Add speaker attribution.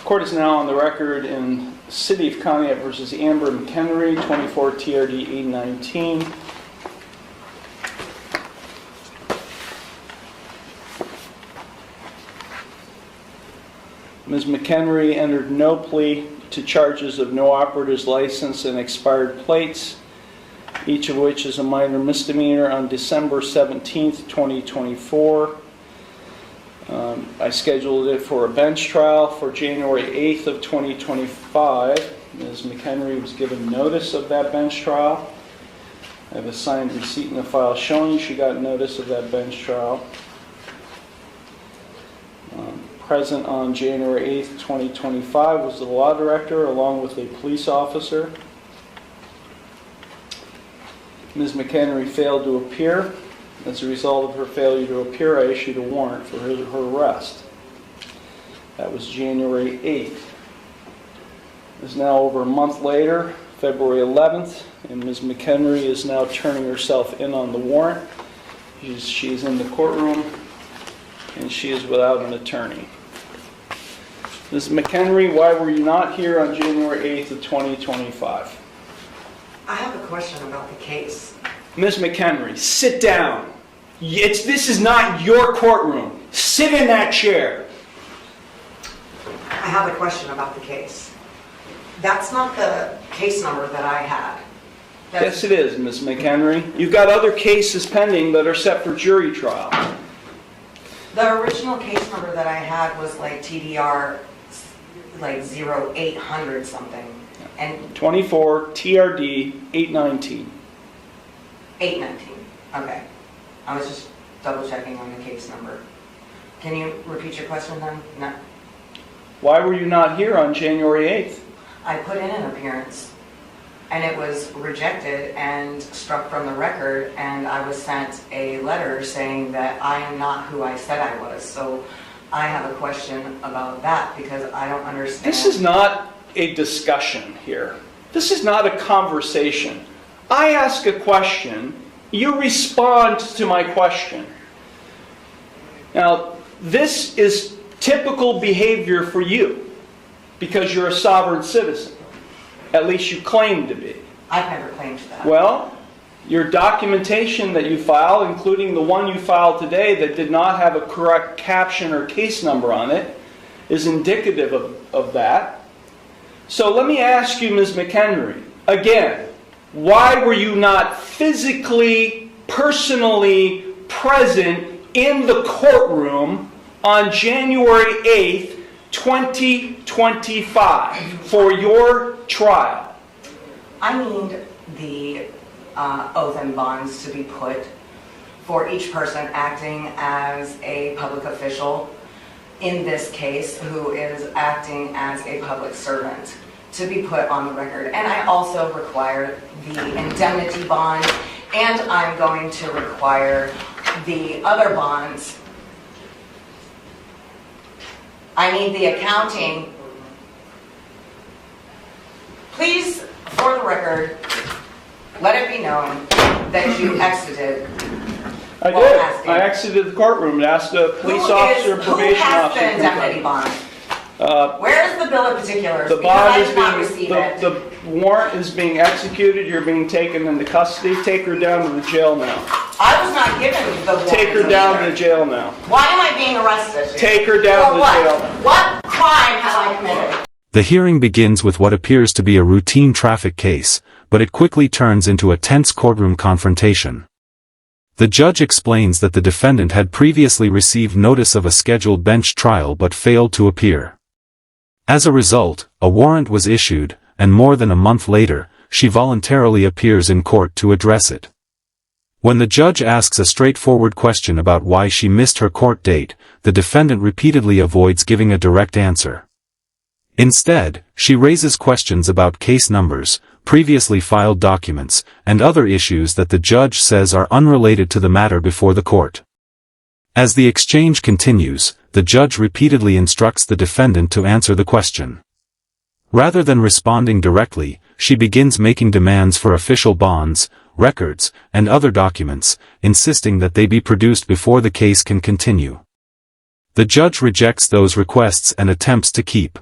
Speaker 1: Court is now on the record in City of Conneaut versus Amber McHenry, 24 TRD 819. Ms. McHenry entered no plea to charges of no operator's license and expired plates, each of which is a minor misdemeanor, on December 17th, 2024. I scheduled it for a bench trial for January 8th of 2025. Ms. McHenry was given notice of that bench trial. I have a signed receipt in the file showing she got notice of that bench trial. Present on January 8th, 2025 was the law director along with a police officer. Ms. McHenry failed to appear. As a result of her failure to appear, I issued a warrant for her arrest. That was January 8th. It's now over a month later, February 11th, and Ms. McHenry is now turning herself in on the warrant. She's in the courtroom, and she is without an attorney. Ms. McHenry, why were you not here on January 8th of 2025?
Speaker 2: I have a question about the case.
Speaker 1: Ms. McHenry, sit down. This is not your courtroom. Sit in that chair.
Speaker 2: I have a question about the case. That's not the case number that I had.
Speaker 1: Yes, it is, Ms. McHenry. You've got other cases pending that are set for jury trial.
Speaker 2: The original case number that I had was like TDR, like 0800 something. And
Speaker 1: 24 TRD 819.
Speaker 2: 819. Okay. I was just double checking on the case number. Can you repeat your question then? No.
Speaker 1: Why were you not here on January 8th?
Speaker 2: I put in an appearance and it was rejected and struck from the record, and I was sent a letter saying that I am not who I said I was. So I have a question about that because I don't understand.
Speaker 1: This is not a discussion here. This is not a conversation. I ask a question, you respond to my question. Now, this is typical behavior for you because you're a sovereign citizen. At least you claim to be.
Speaker 2: I've never claimed that.
Speaker 1: Well, your documentation that you file, including the one you filed today that did not have a correct caption or case number on it, is indicative of that. So let me ask you, Ms. McHenry, again, why were you not physically, personally present in the courtroom on January 8th, 2025 for your trial?
Speaker 2: I need the oath and bonds to be put for each person acting as a public official in this case who is acting as a public servant to be put on the record. And I also require the indemnity bond, and I'm going to require the other bonds. I need the accounting. Please, for the record, let it be known that you exited.
Speaker 1: I did. I exited the courtroom and asked a police officer, probation officer.
Speaker 2: Who has the indemnity bond? Where is the bill of particulars?
Speaker 1: The bond is
Speaker 2: being,
Speaker 1: the warrant is being executed. You're being taken into custody. Take her down to the jail now.
Speaker 2: I was not given the warrant.
Speaker 1: Take her down to the jail now.
Speaker 2: Why am I being arrested?
Speaker 1: Take her down to the jail.
Speaker 2: What crime have I committed?
Speaker 3: The hearing begins with what appears to be a routine traffic case, but it quickly turns into a tense courtroom confrontation. The judge explains that the defendant had previously received notice of a scheduled bench trial but failed to appear. As a result, a warrant was issued, and more than a month later, she voluntarily appears in court to address it. When the judge asks a straightforward question about why she missed her court date, the defendant repeatedly avoids giving a direct answer. Instead, she raises questions about case numbers, previously filed documents, and other issues that the judge says are unrelated to the matter before the court. As the exchange continues, the judge repeatedly instructs the defendant to answer the question. Rather than responding directly, she begins making demands for official bonds, records, and other documents, insisting that they be produced before the case can continue. The judge rejects those requests and attempts to keep